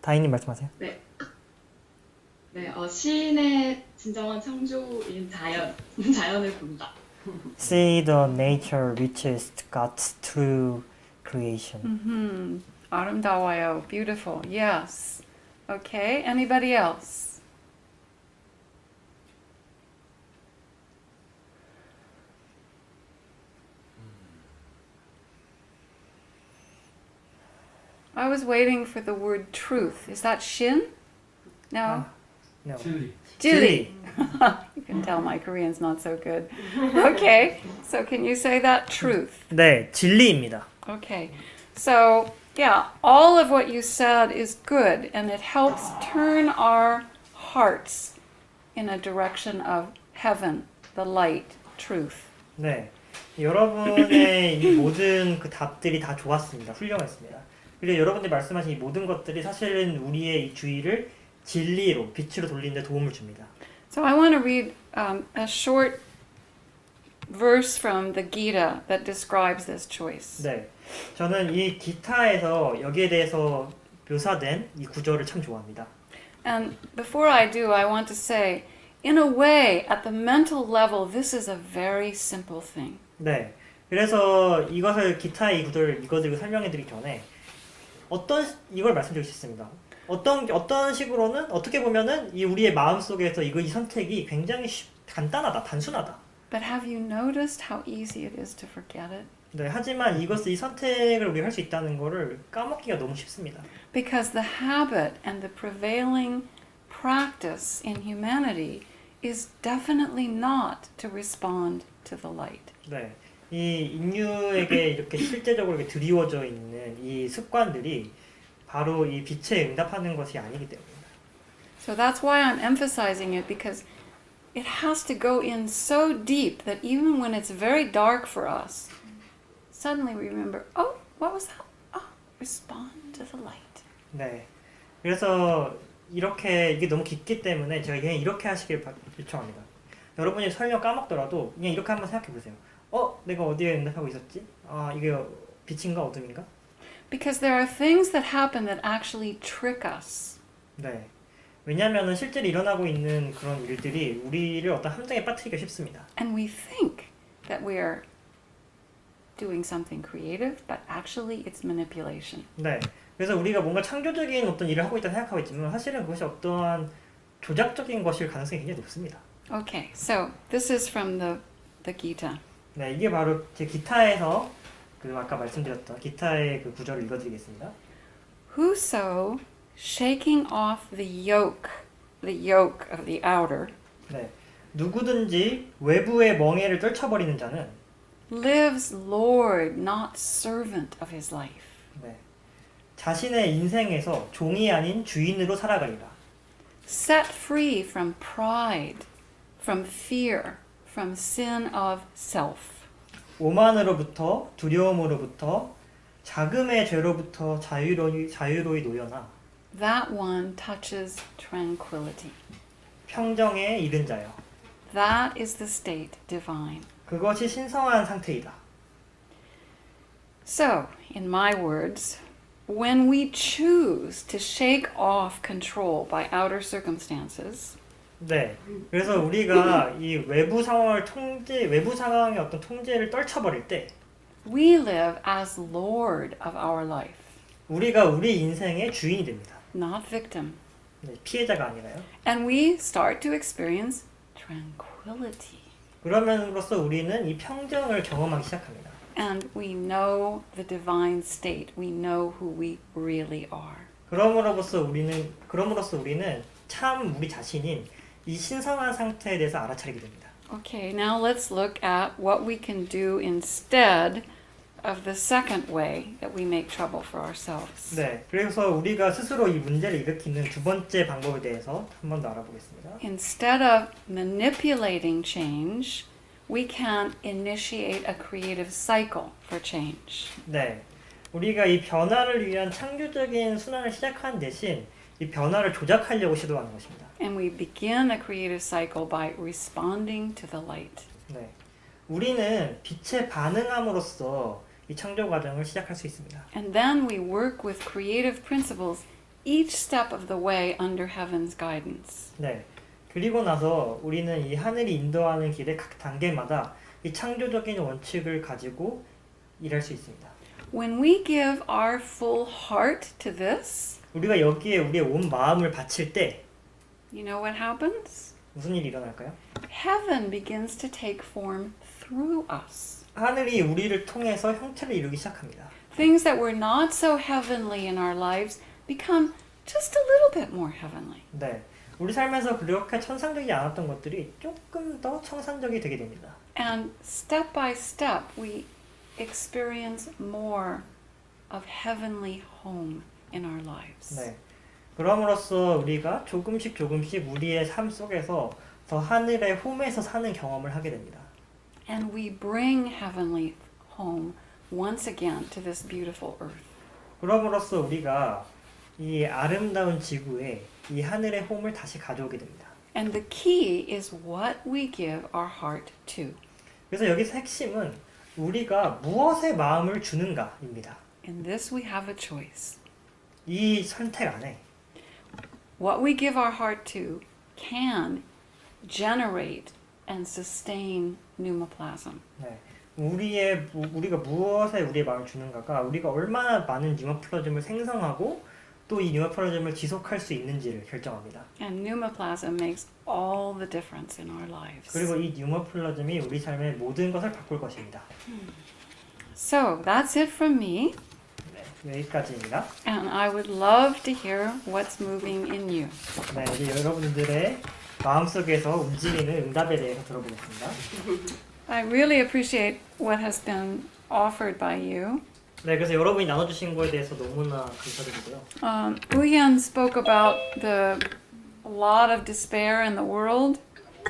다인님 말씀하세요. 네, 시인의 진정한 창조인 자연, 자연을 본다. See the nature which is God's true creation. Mm-hmm. 아름다워요. Beautiful. Yes. Okay. Anybody else? I was waiting for the word truth. Is that shin? No. No. 진리. Jili. You can tell my Korean's not so good. Okay. So can you say that? Truth. 네, 진리입니다. Okay. So, yeah, all of what you said is good and it helps turn our hearts in a direction of heaven, the light, truth. 네, 여러분의 이 모든 그 답들이 다 좋았습니다. 훌륭했습니다. 그리고 여러분들이 말씀하신 이 모든 것들이 사실은 우리의 이 주의를 진리로, 빛으로 돌리는 데 도움을 줍니다. So I want to read a short verse from the Gita that describes this choice. 네, 저는 이 기타에서 여기에 대해서 묘사된 이 구절을 참 좋아합니다. And before I do, I want to say, in a way, at the mental level, this is a very simple thing. 네, 그래서 이것을 기타의 이 구절을 읽어드리고 설명해드리기 전에 이걸 말씀드릴 수 있습니다. 어떤 식으로는 어떻게 보면은 이 우리의 마음 속에서 이 선택이 굉장히 간단하다, 단순하다. But have you noticed how easy it is to forget it? 네, 하지만 이 선택을 우리가 할 수 있다는 거를 까먹기가 너무 쉽습니다. Because the habit and the prevailing practice in humanity is definitely not to respond to the light. 네, 이 인류에게 이렇게 실제적으로 이렇게 드리워져 있는 이 습관들이 바로 이 빛에 응답하는 것이 아니기 때문입니다. So that's why I'm emphasizing it, because it has to go in so deep that even when it's very dark for us, suddenly we remember, oh, what was that? Oh, respond to the light. 네, 그래서 이게 너무 깊기 때문에 제가 그냥 이렇게 하시길 요청합니다. 여러분이 설령 까먹더라도 그냥 이렇게 한번 생각해 보세요. 내가 어디에 응답하고 있었지? 이게 빛인가 어둠인가? Because there are things that happen that actually trick us. 네, 왜냐하면 실제로 일어나고 있는 그런 일들이 우리를 어떤 함정에 빠뜨리기가 쉽습니다. And we think that we are doing something creative, but actually it's manipulation. 네, 그래서 우리가 뭔가 창조적인 어떤 일을 하고 있다 생각하고 있지만 사실은 그것이 어떠한 조작적인 것일 가능성이 굉장히 높습니다. Okay, so this is from the Gita. 네, 이게 바로 제 기타에서 아까 말씀드렸던 기타의 그 구절을 읽어드리겠습니다. Whoso shaking off the yoke of the outer, 네, 누구든지 외부의 멍에를 떨쳐버리는 자는 lives Lord, not servant of his life. 네, 자신의 인생에서 종이 아닌 주인으로 살아가리라. Set free from pride, from fear, from sin of self. 오만으로부터 두려움으로부터 자금의 죄로부터 자유로이 놓여나 That one touches tranquility. 평정에 이른 자여. That is the state divine. 그것이 신성한 상태이다. So, in my words, when we choose to shake off control by outer circumstances, 네, 그래서 우리가 이 외부 상황의 어떤 통제를 떨쳐버릴 때 we live as Lord of our life, 우리가 우리 인생의 주인이 됩니다. not victim. 네, 피해자가 아니라요. And we start to experience tranquility. 그러면으로써 우리는 이 평정을 경험하기 시작합니다. And we know the divine state. We know who we really are. 그럼으로써 우리는 참 우리 자신인 이 신성한 상태에 대해서 알아차리게 됩니다. Okay, now let's look at what we can do instead of the second way that we make trouble for ourselves. 네, 그래서 우리가 스스로 이 문제를 일으키는 두 번째 방법에 대해서 한 번 더 알아보겠습니다. Instead of manipulating change, we can initiate a creative cycle for change. 네, 우리가 이 변화를 위한 창조적인 순환을 시작한 대신 이 변화를 조작하려고 시도하는 것입니다. And we begin a creative cycle by responding to the light. 네, 우리는 빛에 반응함으로써 이 창조 과정을 시작할 수 있습니다. And then we work with creative principles each step of the way under heaven's guidance. 네, 그리고 나서 우리는 이 하늘이 인도하는 길의 각 단계마다 이 창조적인 원칙을 가지고 일할 수 있습니다. When we give our full heart to this, 우리가 여기에 우리의 온 마음을 바칠 때 you know what happens? 무슨 일이 일어날까요? Heaven begins to take form through us. 하늘이 우리를 통해서 형체를 이루기 시작합니다. Things that were not so heavenly in our lives become just a little bit more heavenly. 네, 우리 삶에서 그렇게 천상적이지 않았던 것들이 조금 더 청산적이 되게 됩니다. And step by step, we experience more of heavenly home in our lives. 네, 그럼으로써 우리가 조금씩 우리의 삶 속에서 더 하늘의 홈에서 사는 경험을 하게 됩니다. And we bring heavenly home once again to this beautiful earth. 그럼으로써 우리가 이 아름다운 지구에 이 하늘의 홈을 다시 가져오게 됩니다. And the key is what we give our heart to. 그래서 여기서 핵심은 우리가 무엇에 마음을 주는가입니다. In this we have a choice. 이 선택 안에 What we give our heart to can generate and sustain pneumoplasm. 네, 우리가 무엇에 우리의 마음을 주는가가 우리가 얼마나 많은 뉴머플러즘을 생성하고 또 이 뉴머플러즘을 지속할 수 있는지를 결정합니다. And pneumoplasm makes all the difference in our lives. 그리고 이 뉴머플러즘이 우리 삶의 모든 것을 바꿀 것입니다. So that's it from me. 네, 여기까지입니다. And I would love to hear what's moving in you. 네, 이제 여러분들의 마음속에서 움직이는 응답에 대해서 들어보겠습니다. I really appreciate what has been offered by you. 네, 그래서 여러분이 나눠주신 거에 대해서 너무나 감사드리고요. Uyan spoke about a lot of despair in the world.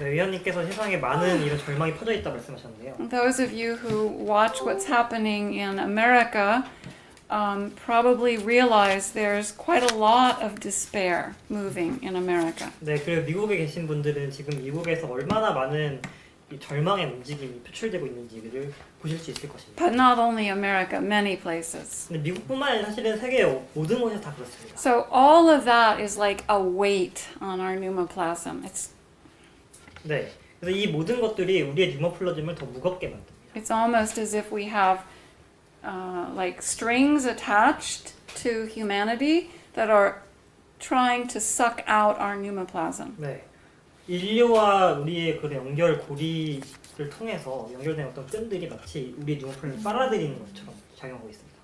네, 위원님께서 세상에 많은 이런 절망이 퍼져 있다고 말씀하셨는데요. Those of you who watch what's happening in America probably realize there's quite a lot of despair moving in America. 네, 그리고 미국에 계신 분들은 지금 미국에서 얼마나 많은 이 절망의 움직임이 표출되고 있는지를 보실 수 있을 것입니다. But not only America, many places. 근데 미국뿐만 아니라 사실은 세계 모든 곳에서 다 그렇습니다. So all of that is like a weight on our pneumoplasm. 네, 그래서 이 모든 것들이 우리의 뉴머플러즘을 더 무겁게 만듭니다. It's almost as if we have like strings attached to humanity that are trying to suck out our pneumoplasm. 네, 인류와 우리의 그 연결 고리를 통해서 연결된 어떤 끈들이 마치 우리 뉴머플러즘을 빨아들이는 것처럼 작용하고 있습니다.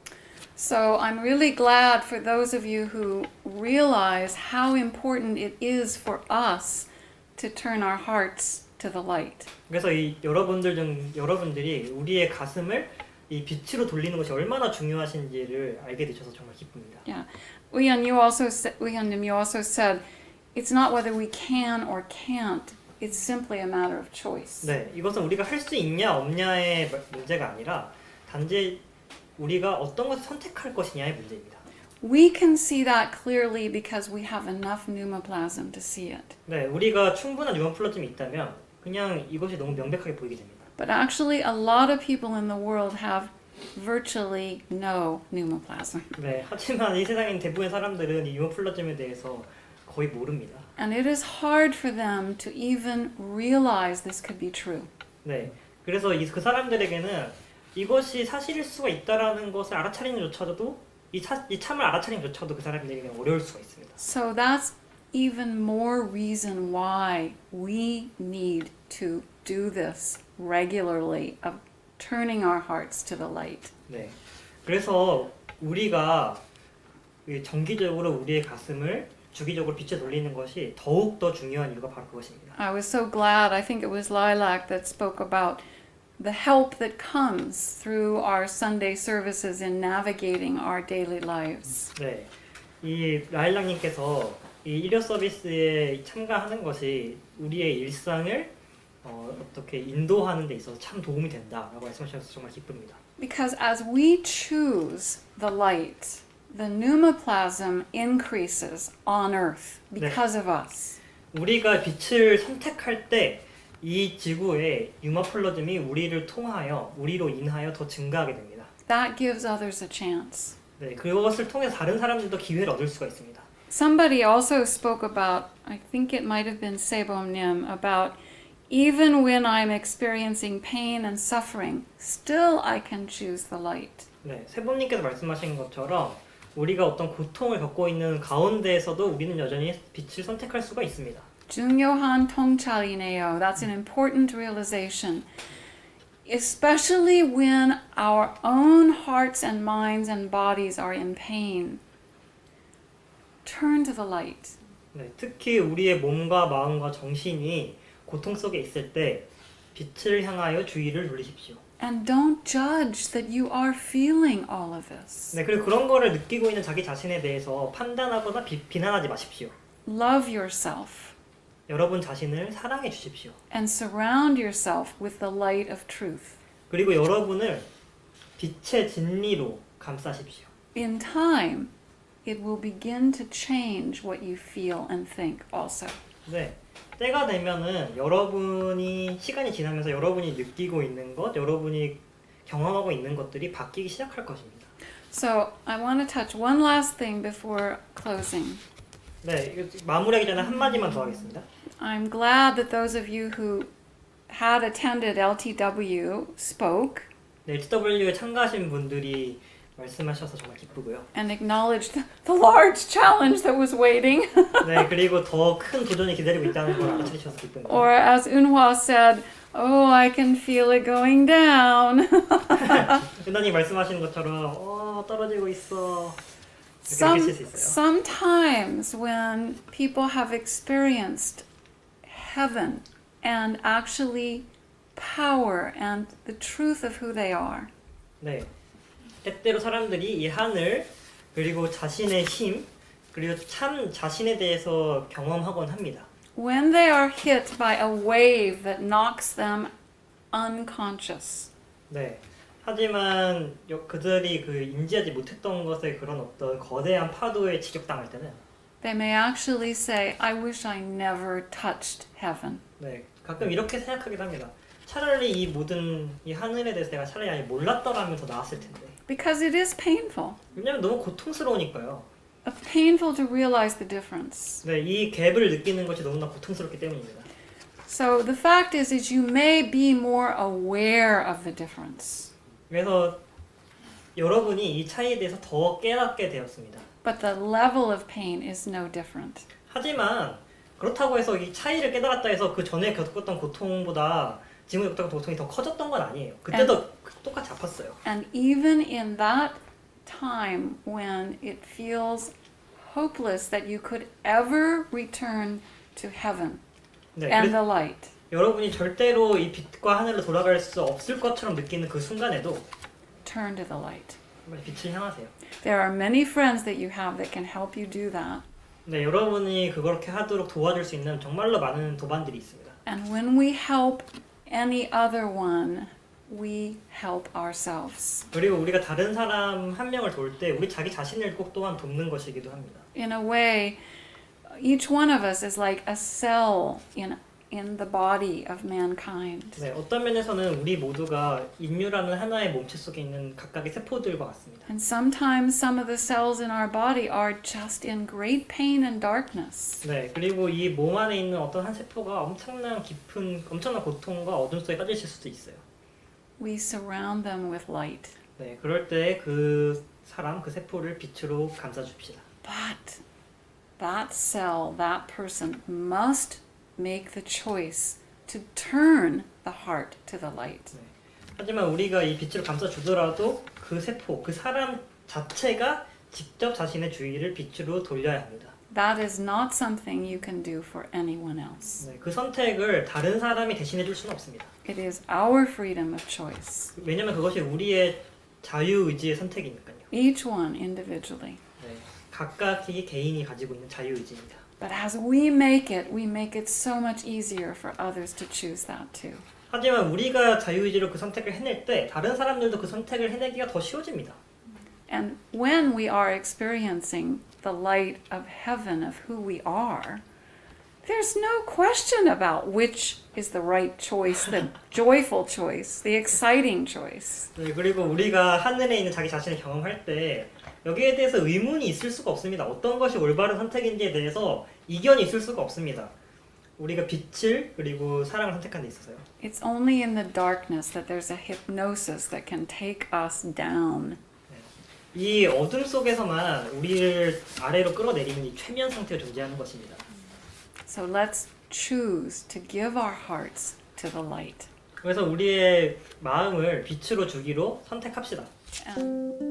So I'm really glad for those of you who realize how important it is for us to turn our hearts to the light. 그래서 이 여러분들이 우리의 가슴을 이 빛으로 돌리는 것이 얼마나 중요하신지를 알게 되셔서 정말 기쁩니다. Yeah, Uyan, you also said it's not whether we can or can't. It's simply a matter of choice. 네, 이것은 우리가 할 수 있냐 없냐의 문제가 아니라 단지 우리가 어떤 것을 선택할 것이냐의 문제입니다. We can see that clearly because we have enough pneumoplasm to see it. 네, 우리가 충분한 뉴머플러즘이 있다면 그냥 이것이 너무 명백하게 보이게 됩니다. But actually, a lot of people in the world have virtually no pneumoplasm. 네, 하지만 이 세상에 있는 대부분의 사람들은 이 뉴머플러즘에 대해서 거의 모릅니다. And it is hard for them to even realize this could be true. 네, 그래서 그 사람들에게는 이것이 사실일 수가 있다라는 것을 알아차리는 조차도 이 참을 알아차리는 조차도 그 사람들에게는 어려울 수가 있습니다. So that's even more reason why we need to do this regularly of turning our hearts to the light. 네. 그래서 우리가 이 정기적으로 우리의 가슴을 주기적으로 빛에 돌리는 것이 더욱 더 중요한 이유가 바로 그것입니다. I was so glad, I think it was Lilac that spoke about the help that comes through our Sunday services in navigating our daily lives. 네. 이 라일락님께서 이 일요 서비스에 참가하는 것이 우리의 일상을 어떻게 인도하는 데 있어서 참 도움이 된다라고 말씀하셔서 정말 기쁩니다. Because as we choose the light, the pneumoplasm increases on earth because of us. 우리가 빛을 선택할 때 이 지구에 유마플러즘이 우리를 통하여 우리로 인하여 더 증가하게 됩니다. That gives others a chance. 네, 그것을 통해서 다른 사람들도 기회를 얻을 수가 있습니다. Somebody also spoke about, I think it might have been Sebom Nim, about even when I'm experiencing pain and suffering, still I can choose the light. 네, 세범님께서 말씀하신 것처럼 우리가 어떤 고통을 겪고 있는 가운데에서도 우리는 여전히 빛을 선택할 수가 있습니다. 중요한 통찰이네요. That's an important realization. Especially when our own hearts and minds and bodies are in pain. Turn to the light. 네, 특히 우리의 몸과 마음과 정신이 고통 속에 있을 때 빛을 향하여 주의를 돌리십시오. And don't judge that you are feeling all of this. 네, 그리고 그런 거를 느끼고 있는 자기 자신에 대해서 판단하거나 비난하지 마십시오. Love yourself 여러분 자신을 사랑해 주십시오. and surround yourself with the light of truth. 그리고 여러분을 빛의 진리로 감싸십시오. In time, it will begin to change what you feel and think also. 네, 때가 되면은 여러분이 시간이 지나면서 여러분이 느끼고 있는 것, 여러분이 경험하고 있는 것들이 바뀌기 시작할 것입니다. So I want to touch one last thing before closing. 네, 이거 마무리하기 전에 한 마디만 더 하겠습니다. I'm glad that those of you who had attended LTW spoke 네, LTW에 참가하신 분들이 말씀하셔서 정말 기쁘고요. and acknowledged the large challenge that was waiting. 네, 그리고 더 큰 도전이 기다리고 있다는 걸 알아주셔서 기쁩니다. Or as Eunhwa said, oh, I can feel it going down. 은하님 말씀하시는 것처럼 떨어지고 있어. 이렇게 느끼실 수 있어요. Sometimes when people have experienced heaven and actually power and the truth of who they are, 네, 때때로 사람들이 이 하늘 그리고 자신의 힘 그리고 참 자신에 대해서 경험하곤 합니다. when they are hit by a wave that knocks them unconscious, 네. 하지만 그들이 그 인지하지 못했던 것에 그런 어떤 거대한 파도에 직격당할 때는 they may actually say, I wish I never touched heaven. 네, 가끔 이렇게 생각하기도 합니다. 차라리 이 모든 이 하늘에 대해서 내가 차라리 아예 몰랐더라면 더 나았을 텐데. Because it is painful. 왜냐면 너무 고통스러우니까요. Painful to realize the difference. 네, 이 갭을 느끼는 것이 너무나 고통스럽기 때문입니다. So the fact is you may be more aware of the difference. 그래서 여러분이 이 차이에 대해서 더 깨닫게 되었습니다. But the level of pain is no different. 하지만 그렇다고 해서 이 차이를 깨달았다 해서 그 전에 겪었던 고통보다 지금 겪었던 고통이 더 커졌던 건 아니에요. 그때도 똑같이 아팠어요. And even in that time when it feels hopeless that you could ever return to heaven 네, and the light, 여러분이 절대로 이 빛과 하늘로 돌아갈 수 없을 것처럼 느끼는 그 순간에도 turn to the light. 정말 빛을 향하세요. There are many friends that you have that can help you do that. 네, 여러분이 그렇게 하도록 도와줄 수 있는 정말로 많은 도반들이 있습니다. And when we help any other one, we help ourselves. 그리고 우리가 다른 사람 한 명을 도울 때 우리 자기 자신을 꼭 또한 돕는 것이기도 합니다. In a way, each one of us is like a cell in the body of mankind. 네, 어떤 면에서는 우리 모두가 인류라는 하나의 몸체 속에 있는 각각의 세포들과 같습니다. And sometimes some of the cells in our body are just in great pain and darkness. 네, 그리고 이 몸 안에 있는 어떤 한 세포가 엄청난 고통과 어둠 속에 빠질 수도 있어요. We surround them with light. 네, 그럴 때 그 사람, 그 세포를 빛으로 감싸줍시다. But that cell, that person must make the choice to turn the heart to the light. 하지만 우리가 이 빛으로 감싸주더라도 그 세포, 그 사람 자체가 직접 자신의 주의를 빛으로 돌려야 합니다. That is not something you can do for anyone else. 네, 그 선택을 다른 사람이 대신해 줄 수는 없습니다. It is our freedom of choice, 왜냐면 그것이 우리의 자유의지의 선택이니까요. each one individually. 네, 각각의 개인이 가지고 있는 자유의지입니다. But as we make it so much easier for others to choose that too. 하지만 우리가 자유의지로 그 선택을 해낼 때 다른 사람들도 그 선택을 해내기가 더 쉬워집니다. And when we are experiencing the light of heaven of who we are, there's no question about which is the right choice, the joyful choice, the exciting choice. 네, 그리고 우리가 하늘에 있는 자기 자신을 경험할 때 여기에 대해서 의문이 있을 수가 없습니다. 어떤 것이 올바른 선택인지에 대해서 이견이 있을 수가 없습니다. 우리가 빛을 그리고 사랑을 선택한 데 있어서요. It's only in the darkness that there's a hypnosis that can take us down. 이 어둠 속에서만 우리를 아래로 끌어내리는 이 최면 상태가 존재하는 것입니다. So let's choose to give our hearts to the light. 그래서 우리의 마음을 빛으로 주기로 선택합시다. And